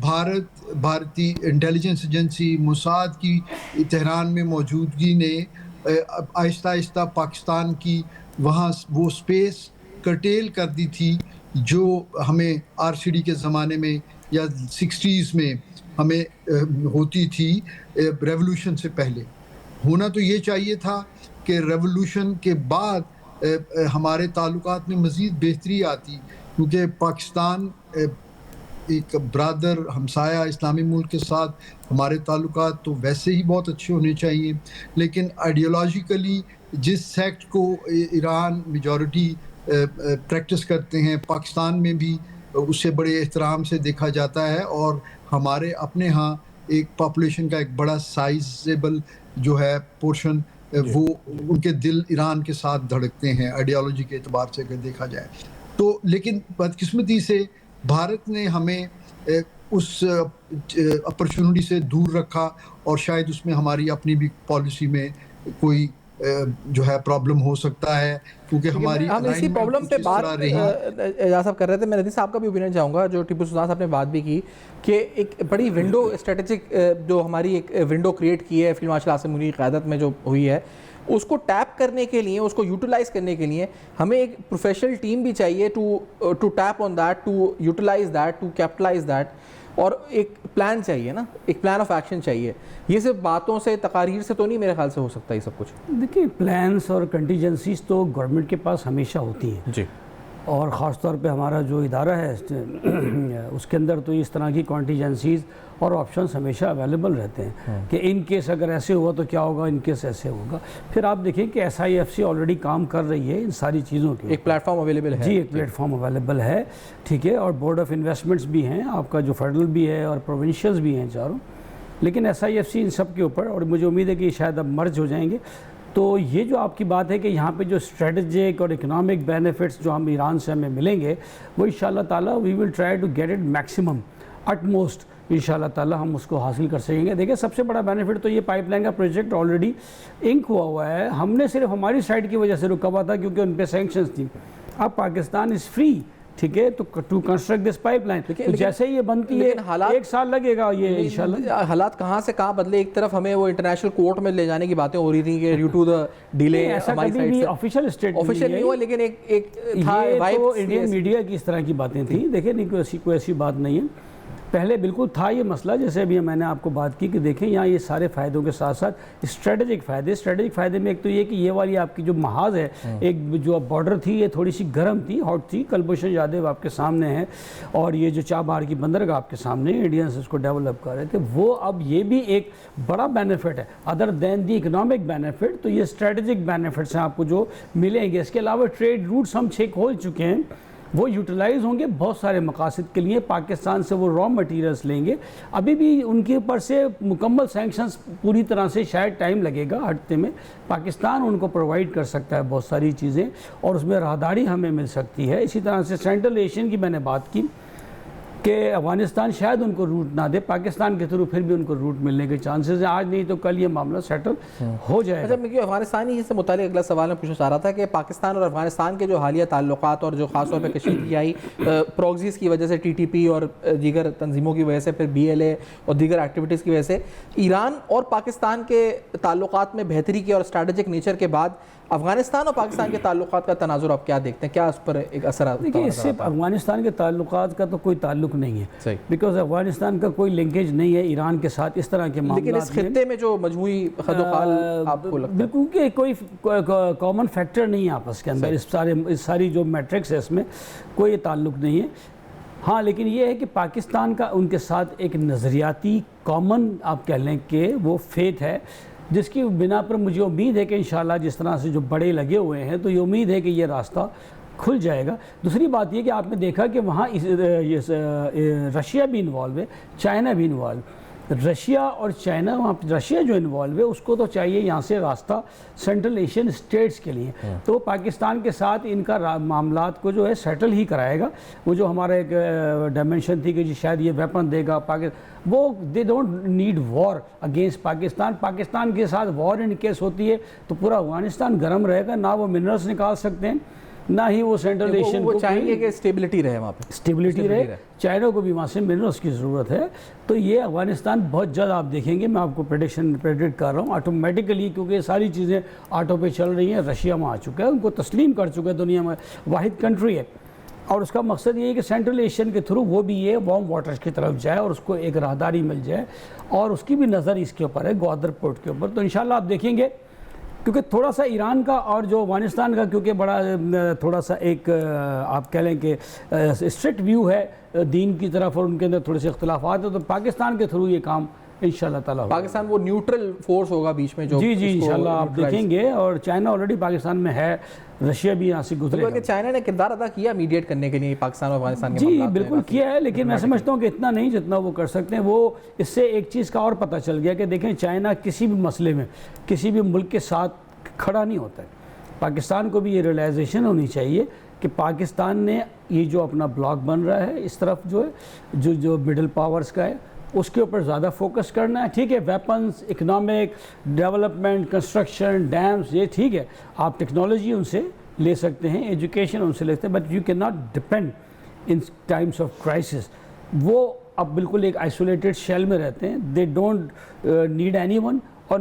Speaker 7: भारतीय इंटेलिजेंस एजेंसी मोसाद की तेहरान में मौजूदगी ने आहिस्ता आहिस्ता पाकिस्तान की वहाँ वो स्पेस कर्टेल कर दी थी जो हमें आरसीडी के ज़माने में या 60s में हमें होती थी रेवोल्यूशन से पहले। होना तो ये चाहिए था कि रेवोल्यूशन के बाद हमारे ताल्लुकात में मज़ीद बेहतरी आती, क्योंकि पाकिस्तान एक ब्रादर हमसाया इस्लामी मुल्क के साथ हमारे ताल्लुकात तो वैसे ही बहुत अच्छे होने चाहिए, लेकिन आइडियोलॉजिकली जिस सेक्ट को ईरान मेजॉरिटी प्रैक्टिस करते हैं, पाकिस्तान में भी उसे बड़े एहतराम से देखा जाता है। और हमारे अपने यहाँ एक पॉपुलेशन का एक बड़ा साइजेबल जो है पोर्शन वो उनके दिल ईरान के साथ धड़कते हैं आइडियोलॉजी के एतबार से अगर देखा जाए तो। लेकिन बदकिस्मती से भारत ने हमें उस अपॉर्चुनिटी से दूर रखा और शायद उसमें हमारी अपनी भी पॉलिसी में कोई जो है प्रॉब्लम हो सकता है, क्योंकि हमारी
Speaker 1: हम इसी प्रॉब्लम पे बात एजाज साहब कर रहे थे। मैं नदी साहब का भी ओपिनियन चाहूँगा, जो टीपू सुल्तान साहब ने बात भी की कि एक बड़ी विंडो स्ट्रेटेजिक जो हमारी एक विंडो क्रिएट की है फील्ड मार्शल आसिम मुनीर की क़यादत में जो हुई है, उसको टैप करने के लिए, उसको यूटिलाइज़ करने के लिए हमें एक प्रोफेशनल टीम भी चाहिए to tap on that, to utilise that, to capitalise that. और एक प्लान चाहिए ना, एक प्लान ऑफ एक्शन चाहिए। ये सिर्फ बातों से तकारीर से तो नहीं मेरे ख्याल से हो सकता ये सब कुछ।
Speaker 4: देखिए, प्लान्स और कंटीजेंसीज तो गवर्नमेंट के पास हमेशा होती हैं
Speaker 1: जी,
Speaker 4: और ख़ास तौर पे हमारा जो इदारा है उसके अंदर तो इस तरह की कॉन्टीजेंसीज और ऑप्शंस हमेशा अवेलेबल रहते हैं कि इन केस अगर ऐसे हुआ तो क्या होगा, इन केस ऐसे होगा। फिर आप देखें कि SIFC ऑलरेडी काम कर रही है इन सारी चीज़ों की,
Speaker 1: एक प्लेटफॉर्म अवेलेबल है।
Speaker 4: जी, एक प्लेटफॉर्म अवेलेबल है, ठीक है। और बोर्ड ऑफ इन्वेस्टमेंट्स भी हैं आपका, जो फेडरल भी है और प्रोविंशियल्स भी हैं चारों। लेकिन SIFC इन सब के ऊपर, और मुझे उम्मीद है कि शायद अब मर्ज हो जाएंगे। तो ये जो आपकी बात है कि यहाँ पे जो स्ट्रेटजिक और इकोनॉमिक बेनिफिट्स जो हम ईरान से हमें मिलेंगे वो इंशाल्लाह ताला we will try to get it maximum utmost, इंशाल्लाह ताला हम उसको हासिल कर सकेंगे। देखिए, सबसे बड़ा बेनिफिट तो ये पाइपलाइन का प्रोजेक्ट ऑलरेडी इंक हुआ है। हमने सिर्फ हमारी साइड की वजह से रुका हुआ था क्योंकि उन पर सैंक्शंस थी। अब पाकिस्तान इज़ फ्री, ठीक है, तो टू कंस्ट्रक्ट दिस पाइपलाइन। तो जैसे ही ये बनती है,
Speaker 1: हालात
Speaker 4: 1 साल लगेगा ये इंशाल्लाह।
Speaker 1: हालात कहाँ से कहाँ बदले। एक तरफ हमें वो इंटरनेशनल कोर्ट में ले जाने की बातें हो रही थी कि ड्यू टू द डिले,
Speaker 4: ऐसा कभी भी ऑफिशियल स्टेटमेंट
Speaker 1: ऑफिशियल नहीं हुआ, लेकिन एक था
Speaker 4: ये तो इंडियन मीडिया की इस तरह की बातें थी। देखिए, नहीं कोई ऐसी बात नहीं है, पहले बिल्कुल था ये मसला। जैसे अभी मैंने आपको बात की कि देखें यहाँ ये सारे फ़ायदों के साथ साथ स्ट्रेटेजिक फ़ायदे में एक तो ये कि ये वाली आपकी जो महाज है, एक जो बॉर्डर थी ये थोड़ी सी गर्म थी, हॉट थी। कुलभूषण यादव आपके सामने है और ये जो चाबहार की बंदरगाह आपके सामने, इंडियंस उसको डेवलप कर रहे थे, वो अब ये भी एक बड़ा बेनिफिट है other than the economic benefit. तो ये स्ट्रेटेजिक बेनिफिट्स हैं आपको जो मिलेंगे। इसके अलावा ट्रेड रूट्स हम 6 खोल चुके हैं, वो यूटिलाइज़ होंगे बहुत सारे मकासद के लिए। पाकिस्तान से वो रॉ मटेरियल्स लेंगे। अभी भी उनके ऊपर से मुकम्मल सैंक्शंस पूरी तरह से शायद टाइम लगेगा हटते में। पाकिस्तान उनको प्रोवाइड कर सकता है बहुत सारी चीज़ें और उसमें राहदारी हमें मिल सकती है। इसी तरह से सेंट्रल एशियन की मैंने बात की कि अफगानिस्तान शायद उनको रूट ना दे, पाकिस्तान के थ्रू फिर भी उनको रूट मिलने के चांसेस हैं। आज नहीं तो कल ये मामला सेटल हो जाएगा।
Speaker 1: अच्छा, मैं अफगानिस्तान ही से मुतालिक अगला सवाल मैं पूछना चाह रहा था कि पाकिस्तान और अफगानिस्तान के जो हालिया ताल्लुकात और जो खासतौर पर कशीदगी आई प्रॉक्सीज़ की वजह से, TTP और दीगर तंजीमों की वजह से, फिर BLA और दीगर एक्टिविटीज़ की वजह से ईरान और पाकिस्तान के ताल्लुकात में बेहतरी की और स्ट्रैटेजिक नेचर के बाद अफगानिस्तान और पाकिस्तान के ताल्लुकात का तनाजुर आप क्या देखते हैं, क्या उस पर एक असर आता है?
Speaker 4: देखिए, इससे अफगानिस्तान के ताल्लुकात का तो कोई ताल्लुक नहीं है,
Speaker 1: सही,
Speaker 4: बिकॉज अफगानिस्तान का कोई लिंकेज नहीं है ईरान के साथ इस तरह के मामले।
Speaker 1: लेकिन इस खित्ते में जो मजमूई खदोखाल आपको लगता है?
Speaker 4: बिल्कुल कि कोई कॉमन फैक्टर नहीं है आपस के अंदर, इस सारी जो मैट्रिक्स है इसमें कोई ताल्लुक नहीं है। हाँ, लेकिन ये है कि पाकिस्तान का उनके साथ एक नज़रियाती कॉमन आप कह लें कि वो फेथ है, जिसकी बिना पर मुझे उम्मीद है कि इंशाल्लाह जिस तरह से जो बड़े लगे हुए हैं तो ये उम्मीद है कि ये रास्ता खुल जाएगा। दूसरी बात ये कि आपने देखा कि वहाँ रशिया भी इन्वॉल्व है, चाइना भी इन्वॉल्व। रशिया और चाइना, वहाँ रशिया जो इन्वॉल्व है उसको तो चाहिए यहाँ से रास्ता सेंट्रल एशियन स्टेट्स के लिए, तो पाकिस्तान के साथ इनका मामलात को जो है सेटल ही कराएगा। वो जो हमारा एक डायमेंशन थी कि जी शायद ये वेपन देगा वो दे don't need war against Pakistan. Pakistan के साथ वॉर इन केस होती है तो पूरा अफगानिस्तान गर्म रहेगा, ना वो मिनरल्स निकाल सकते हैं, ना ही वो सेंट्रल एशियन
Speaker 1: को चाहेंगे कि स्टेबिलिटी रहे वहाँ पे,
Speaker 4: स्टेबिलिटी रहे। चाइना को भी वहाँ से मिनरल्स की ज़रूरत है। तो ये अफगानिस्तान बहुत जल्द आप देखेंगे, मैं आपको प्रेडिक्ट कर रहा हूँ ऑटोमेटिकली, क्योंकि ये सारी चीज़ें ऑटो पे चल रही हैं। रशिया वहाँ आ चुका है, उनको तस्लीम कर चुका है, दुनिया में वाहिद कंट्री है, और उसका मकसद ये है कि सेंट्रल एशियन के थ्रू वो भी ये वार्म वाटर्स की तरफ जाए और उसको एक राहदारी मिल जाए, और उसकी भी नज़र इसके ऊपर है, ग्वादर पोर्ट के ऊपर। तो इंशाल्लाह आप देखेंगे, क्योंकि थोड़ा सा ईरान का और जो अफगानिस्तान का क्योंकि बड़ा थोड़ा सा एक आप कह लें कि स्ट्रिक्ट व्यू है दीन की तरफ, और उनके अंदर थोड़े से इख्तिलाफात है, तो पाकिस्तान के थ्रू ये काम इंशाल्लाह ताला
Speaker 1: पाकिस्तान वो न्यूट्रल फोर्स होगा बीच में जो
Speaker 4: जी इंशाल्लाह आप देखेंगे। और चाइना ऑलरेडी पाकिस्तान में है, रशिया भी यहाँ से गुजरेगा।
Speaker 1: तो चाइना ने किरदार अदा किया मीडिएट करने के लिए पाकिस्तान और अफगानिस्तान के
Speaker 4: जी बिल्कुल किया है, लेकिन मैं समझता हूँ कि इतना नहीं जितना वो कर सकते हैं। वो इससे एक चीज़ का और पता चल गया कि देखें, चाइना किसी भी मसले में किसी भी मुल्क के साथ खड़ा नहीं होता है। पाकिस्तान को भी ये रियलाइजेशन होनी चाहिए कि पाकिस्तान ने ये जो अपना ब्लॉक बन रहा है इस तरफ जो है जो मिडिल पावर्स का है उसके ऊपर ज़्यादा फोकस करना है। ठीक है, weapons, economic development, construction, dams, ये ठीक है, आप टेक्नोलॉजी उनसे ले सकते हैं, एजुकेशन उनसे ले सकते हैं, but you can not depend in times of crisis. वो अब बिल्कुल एक आइसोलेटेड शेल में रहते हैं, दे डोंट नीड एनीवन और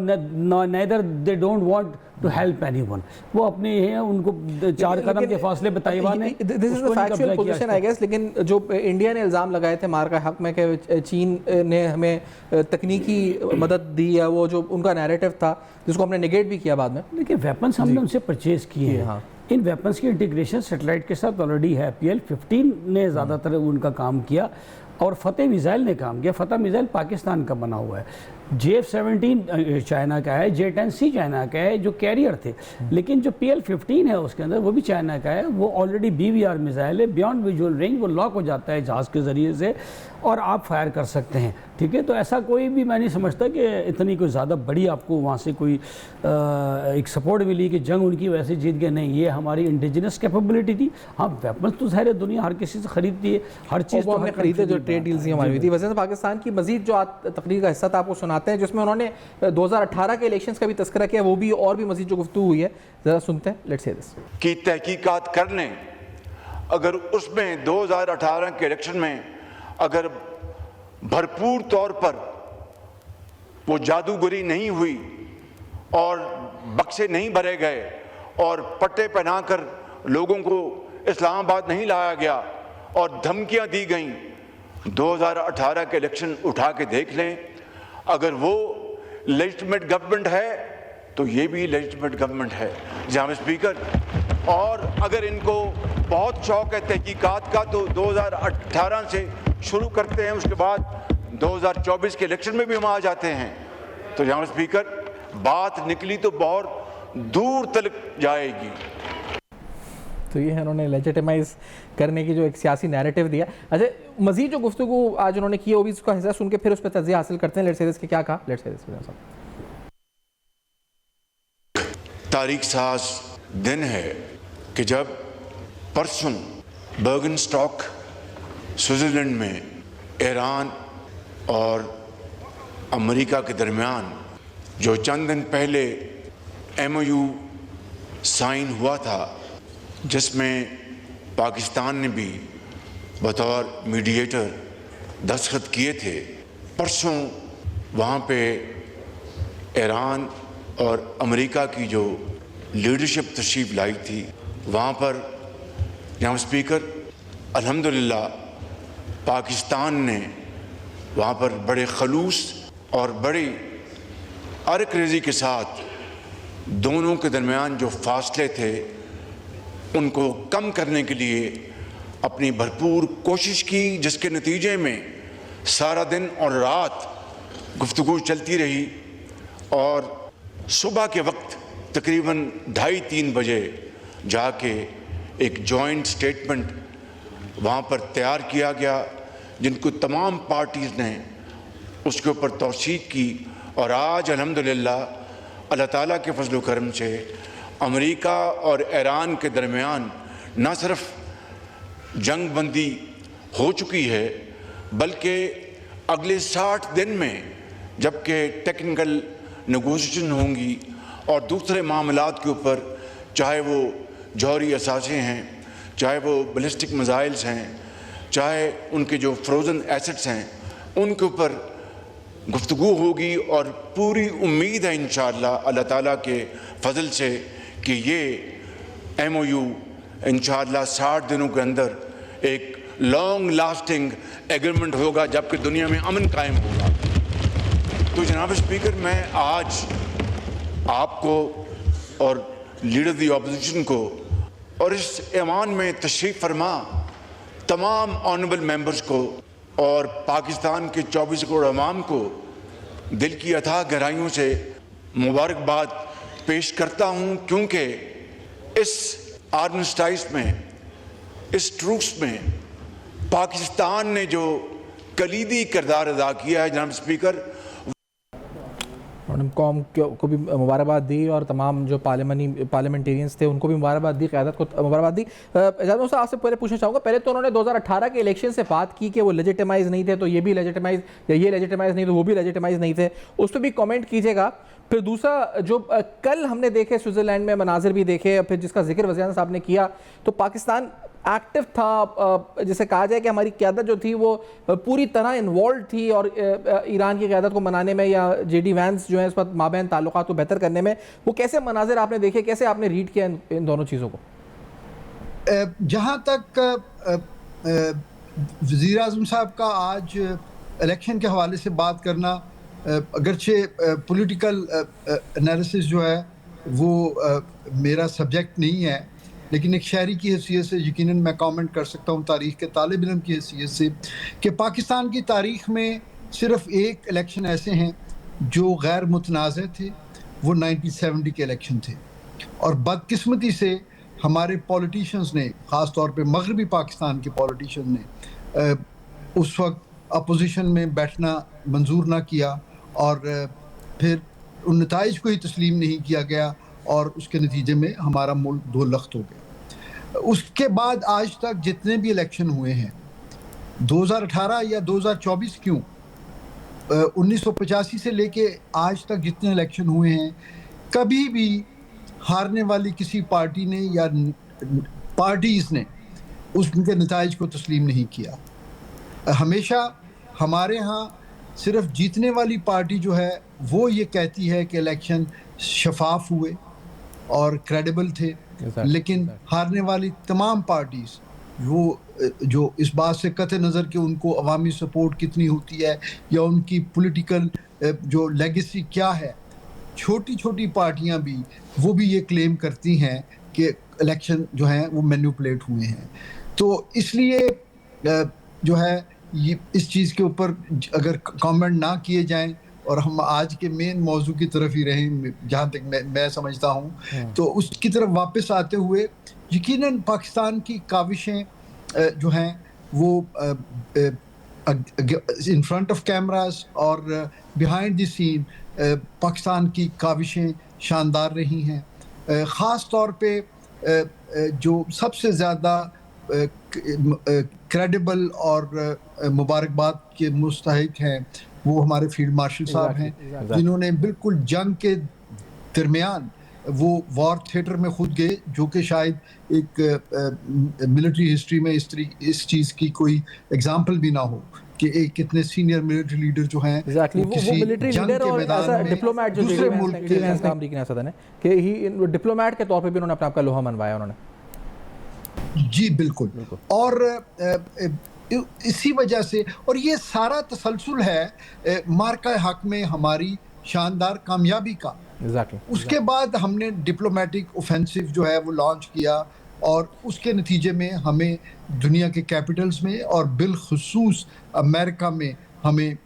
Speaker 4: neither they don't want to help anyone. वो अपने हैं, उनको 4 कदम के फासले पे ताइवान है।
Speaker 1: This is the factual position I guess. लेकिन जो इंडिया ने इल्ज़ाम लगाए थे मार का हक में कि चीन ने हमें तकनीकी मदद दी है, वो जो उनका नैरेटिव था जिसको हमने नेगेट भी किया बाद में।
Speaker 4: देखिए, वेपन्स हमने उनसे परचेज किए हैं। हाँ। इन वेपन्स की इंटीग्रेशन सैटेलाइट के साथ ऑलरेडी है। PL-15 ने ज़्यादातर उनका काम किया और फतेह मिसाइल ने काम किया। फतेह मिसाइल पाकिस्तान का बना हुआ है, JF-17 चाइना का है, J-10C चाइना का है जो कैरियर थे, लेकिन जो PL-15 है उसके अंदर वो भी चाइना का है। वो ऑलरेडी BVR मिसाइल है, बियॉन्ड विजुअल रेंज, वो लॉक हो जाता है जहाज़ के ज़रिए से और आप फायर कर सकते हैं। ठीक है, तो ऐसा कोई भी मैं नहीं समझता कि इतनी कोई ज़्यादा बड़ी आपको वहाँ से कोई एक सपोर्ट मिली कि जंग उनकी वजह से जीत गए, नहीं, ये हमारी इंडिजिनस कैपेबिलिटी थी। हाँ, वेपन्स तो सारे दुनिया हर किसी से खरीदती है, हर चीज़ तो
Speaker 1: हमने खरीदे, जो ट्रेड डील्स ही हमारी हुई थी। वैसे तो पाकिस्तान की मजीद जो तकरीर का हिस्सा था आपको सुनाते हैं, जिसमें उन्होंने 2018 के इलेक्शंस का भी तस्करा किया, वो भी और भी मजीद जो गुफ्तगू हुई है, ज़रा सुनते हैं। लेट्स से दिस
Speaker 3: की तहकीकात कर लें। अगर उसमें 2018 के इलेक्शन में अगर भरपूर तौर पर वो जादूगरी नहीं हुई और बक्से नहीं भरे गए और पट्टे पहनाकर लोगों को इस्लामाबाद नहीं लाया गया और धमकियां दी गईं, 2018 के इलेक्शन उठा के देख लें। अगर वो लेजिटिमेट गवर्नमेंट है तो ये भी लेजिटिमेट गवर्नमेंट है जनाब स्पीकर। और अगर इनको बहुत शौक है तहकीकात का तो 2018 से शुरू करते हैं, उसके बाद 2024 के इलेक्शन में भी हम आ जाते हैं। तो जनाब स्पीकर, बात निकली तो बहुत दूर तक जाएगी।
Speaker 1: तो ये है उन्होंने लेजिटिमाइज करने की जो एक सियासी नैरेटिव दिया। अच्छा, मजीद जो गुफ्तगू आज उन्होंने की वो भी उसका हिस्सा सुन के फिर उस पर तजिया हासिल करते हैं। लेट्स से दिस के क्या कहा, लेट्स से दिस।
Speaker 3: तारीख साज दिन है कि जब परसों बर्गनस्टॉक स्विट्जरलैंड में ईरान और अमेरिका के दरमियान जो चंद दिन पहले MOU साइन हुआ था, जिसमें पाकिस्तान ने भी बतौर मीडिएटर दस्तखत किए थे, परसों वहाँ पे ईरान और अमेरिका की जो लीडरशिप तशरीफ़ लाई थी, वहाँ पर जनाब स्पीकर अल्हम्दुलिल्लाह पाकिस्तान ने वहाँ पर बड़े खलूस और बड़ी अरकरेज़ी के साथ दोनों के दरमियान जो फासले थे उनको कम करने के लिए अपनी भरपूर कोशिश की, जिसके नतीजे में सारा दिन और रात गुफ्तगू चलती रही और सुबह के वक्त तकरीबन 2:30-3 बजे जाके एक जॉइंट स्टेटमेंट वहाँ पर तैयार किया गया, जिनको तमाम पार्टीज़ ने उसके ऊपर तौसीक की। और आज अल्हम्दुलिल्लाह अल्लाह ताला के फजल करम से अमेरिका और ईरान के दरमियान न सिर्फ जंग बंदी हो चुकी है, बल्कि अगले 60 दिन में जबकि टेक्निकल नेगोशिएशन होंगी और दूसरे मामलात के ऊपर, चाहे वो जौहरी असासे हैं, चाहे वो बैलिस्टिक मिसाइल्स हैं, चाहे उनके जो फ्रोज़न एसेट्स हैं, उनके ऊपर गुफ्तगू होगी। और पूरी उम्मीद है इंशाअल्लाह अल्लाह ताला के फजल से कि ये MOU इंशाअल्लाह 60 दिनों के अंदर एक लॉन्ग लास्टिंग एग्रीमेंट होगा, जबकि दुनिया में अमन कायम होगा। तो जनाब स्पीकर, मैं आज आपको और लीडर दी अपोजिशन को और इस ऐवान में तशरीफ़ फरमा तमाम ऑनरेबल मेंबर्स को और पाकिस्तान के 24 करोड़ अवाम को दिल की अथाह गहराइयों से मुबारकबाद पेश करता हूँ, क्योंकि इस आर्मिस्टाइज में, इस ट्रूस में पाकिस्तान ने जो कलीदी किरदार अदा किया है जनाब स्पीकर,
Speaker 1: कौम को भी मुबारकबाद दी और तमाम जो पार्लियामेंटेरियंस थे उनको भी मुबारकबाद दी, क़यादत को मुबारकबाद दी। एजाज साहब आपसे पहले पूछना चाहूँगा, पहले तो उन्होंने 2018 के इलेक्शन से बात की कि वो लेजिटिमाइज़ नहीं थे, तो ये भी लेजिटिमाइज़, या ये लेजिटिमाइज़ नहीं तो वो भी लेजिटिमाइज़ नहीं थे, उस पर भी कमेंट कीजिएगा। फिर दूसरा, जो कल हमने देखे स्विट्ज़रलैंड में मनाजिर भी देखे, फिर जिसका जिक्र वज़ीर साहब ने किया, तो पाकिस्तान एक्टिव था, जिसे कहा जाए कि हमारी क़यादत जो थी वो पूरी तरह इन्वॉल्व थी और ईरान की क़यादत को मनाने में या JD वैंस जो है इस वक्त माबैन ताल्लुकात को बेहतर करने में। वो कैसे मनाजिर आपने देखे, कैसे आपने रीड किया इन दोनों चीज़ों को?
Speaker 7: जहाँ तक वज़ीर आज़म साहब का आज इलेक्शन के हवाले से बात करना, अगरचे पॉलिटिकल एनालिसिस जो है वो मेरा सब्जेक्ट नहीं है, लेकिन एक शहरी की हैसियत से यकीनन मैं कमेंट कर सकता हूँ, तारीख़ के तालिब इल्म की हैसियत से, कि पाकिस्तान की तारीख़ में सिर्फ़ एक इलेक्शन ऐसे हैं जो गैर मुतनाज़ थे, वो 1970 के इलेक्शन थे। और बदकिस्मती से हमारे पॉलिटिशियंस ने, ख़ास तौर पे मगरबी पाकिस्तान के पॉलिटिशियंस ने उस वक्त अपोजिशन में बैठना मंजूर ना किया और फिर उन नताइज को ही तस्लीम नहीं किया गया और उसके नतीजे में हमारा मुल्क दो लख्त हो गया। उसके बाद आज तक जितने भी इलेक्शन हुए हैं, 2018 या 2024 क्यों, 1985 से लेके आज तक जितने इलेक्शन हुए हैं, कभी भी हारने वाली किसी पार्टी ने या पार्टीज़ ने उनके नताइज को तस्लीम नहीं किया। हमेशा हमारे यहाँ सिर्फ जीतने वाली पार्टी जो है वो ये कहती है कि इलेक्शन शफाफ हुए और क्रेडिबल थे, लेकिन हारने वाली तमाम पार्टीज़ वो जो इस बात से कतई नज़र कि उनको अवामी सपोर्ट कितनी होती है या उनकी पॉलिटिकल जो लेगेसी क्या है, छोटी छोटी पार्टियां भी वो भी ये क्लेम करती हैं कि इलेक्शन जो हैं वो मैनिपुलेट हुए हैं। तो इसलिए जो है ये इस चीज़ के ऊपर अगर कमेंट ना किए जाएं और हम आज के मेन मौजू की तरफ ही रहें, जहाँ तक मैं समझता हूँ, तो उसकी तरफ वापस आते हुए यकीनन पाकिस्तान की काविशें जो हैं वो इन फ्रंट ऑफ कैमरास और बिहाइंड द सीन पाकिस्तान की काविशें शानदार रही हैं। ख़ास तौर पे जो सबसे ज़्यादा क्रेडिबल और मुबारकबाद के मुस्तहिक हैं वो हमारे फील्ड मार्शल साहब हैं, जिन्होंने बिल्कुल जंग के दरमियान वो वॉर थिएटर में खुद गए, जो कि शायद एक मिलिट्री हिस्ट्री में इस चीज़ की कोई एग्जाम्पल भी ना हो कि एक कितने सीनियर मिलिट्री लीडर जो हैं
Speaker 1: वो मिलिट्री लीडर और एज अ डिप्लोमेट जो
Speaker 7: दूसरे मुल्क के
Speaker 1: अमरीकी रियासत है कि ही डिप्लोमेट के तौर पे भी उन्होंने अपने आप का लोहा मनवाया उन्होंने।
Speaker 7: जी बिल्कुल। और इसी वजह से, और ये सारा तसलसल है मार्का हक में हमारी शानदार कामयाबी का। उसके बाद हमने डिप्लोमेटिक ऑफेंसिव जो है वो लॉन्च किया और उसके नतीजे में हमें दुनिया के कैपिटल्स में और बिलखुसूस अमेरिका में हमें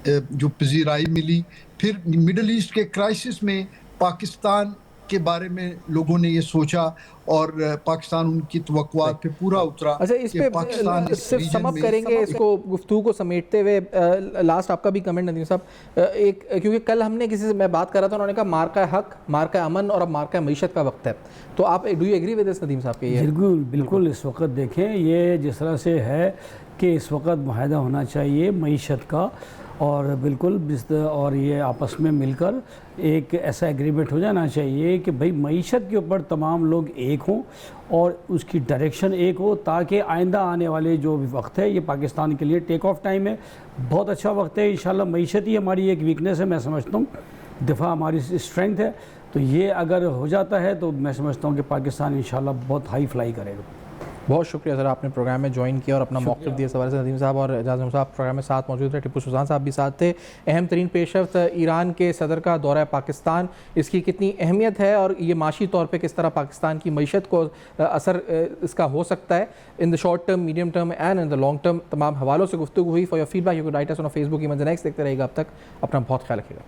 Speaker 7: जो पजीराई मिली। फिर मिडल ईस्ट के क्राइसिस में पाकिस्तान के बारे में लोगों ने ये सोचा और पाकिस्तान उनकी तवक्कुआत पे पूरा उतरा।
Speaker 1: अच्छा, इस पे
Speaker 7: पाकिस्तान
Speaker 1: सिर्फ समअप करेंगे इसको गुफ्तगू को समेटते हुए, लास्ट आपका भी कमेंट नदीम साहब, एक क्योंकि कल हमने किसी से मैं बात कर रहा था, उन्होंने कहा मार्का हक, मार्का अमन और अब मार्का मईशत का वक्त है, तो आप do you agree with this Nadeem sahab के?
Speaker 4: बिल्कुल बिल्कुल। इस वक्त देखें ये जिस तरह से है कि इस वक्त मुआहदा होना चाहिए मईशत का, और बिल्कुल और ये आपस में मिलकर एक ऐसा एग्रीमेंट हो जाना चाहिए कि भाई मईशत के ऊपर तमाम लोग एक हों और उसकी डायरेक्शन एक हो, ताकि आइंदा आने वाले जो भी वक्त है ये पाकिस्तान के लिए टेक ऑफ टाइम है, बहुत अच्छा वक्त है। इंशाल्लाह मईशत ही हमारी एक वीकनेस है, मैं समझता हूँ दिफा हमारी स्ट्रेंथ है, तो ये अगर हो जाता है तो मैं समझता हूँ कि पाकिस्तान इंशाल्लाह बहुत हाई फ्लाई करेगा।
Speaker 1: बहुत शुक्रिया सर, आपने प्रोग्राम में ज्वाइन किया और अपना मौक़िफ़ दिया। सवाल से नदीम साहब और एजाज़ साहब प्रोग्राम में साथ मौजूद थे, टिप्पू सुल्तान साहब भी साथ थे। अहम तरीन पेशरफ्त ईरान के सदर का दौरा पाकिस्तान, इसकी कितनी अहमियत है और ये माशी तौर पे किस तरह पाकिस्तान की मईशत को असर इसका हो सकता है in the short term, medium term and in the long term, तमाम हवालों से गुफ्तगू हुई। For your feedback you can write us on Facebook. Next देखते रहेगा, अब तक अपना बहुत ख्याल रखिएगा।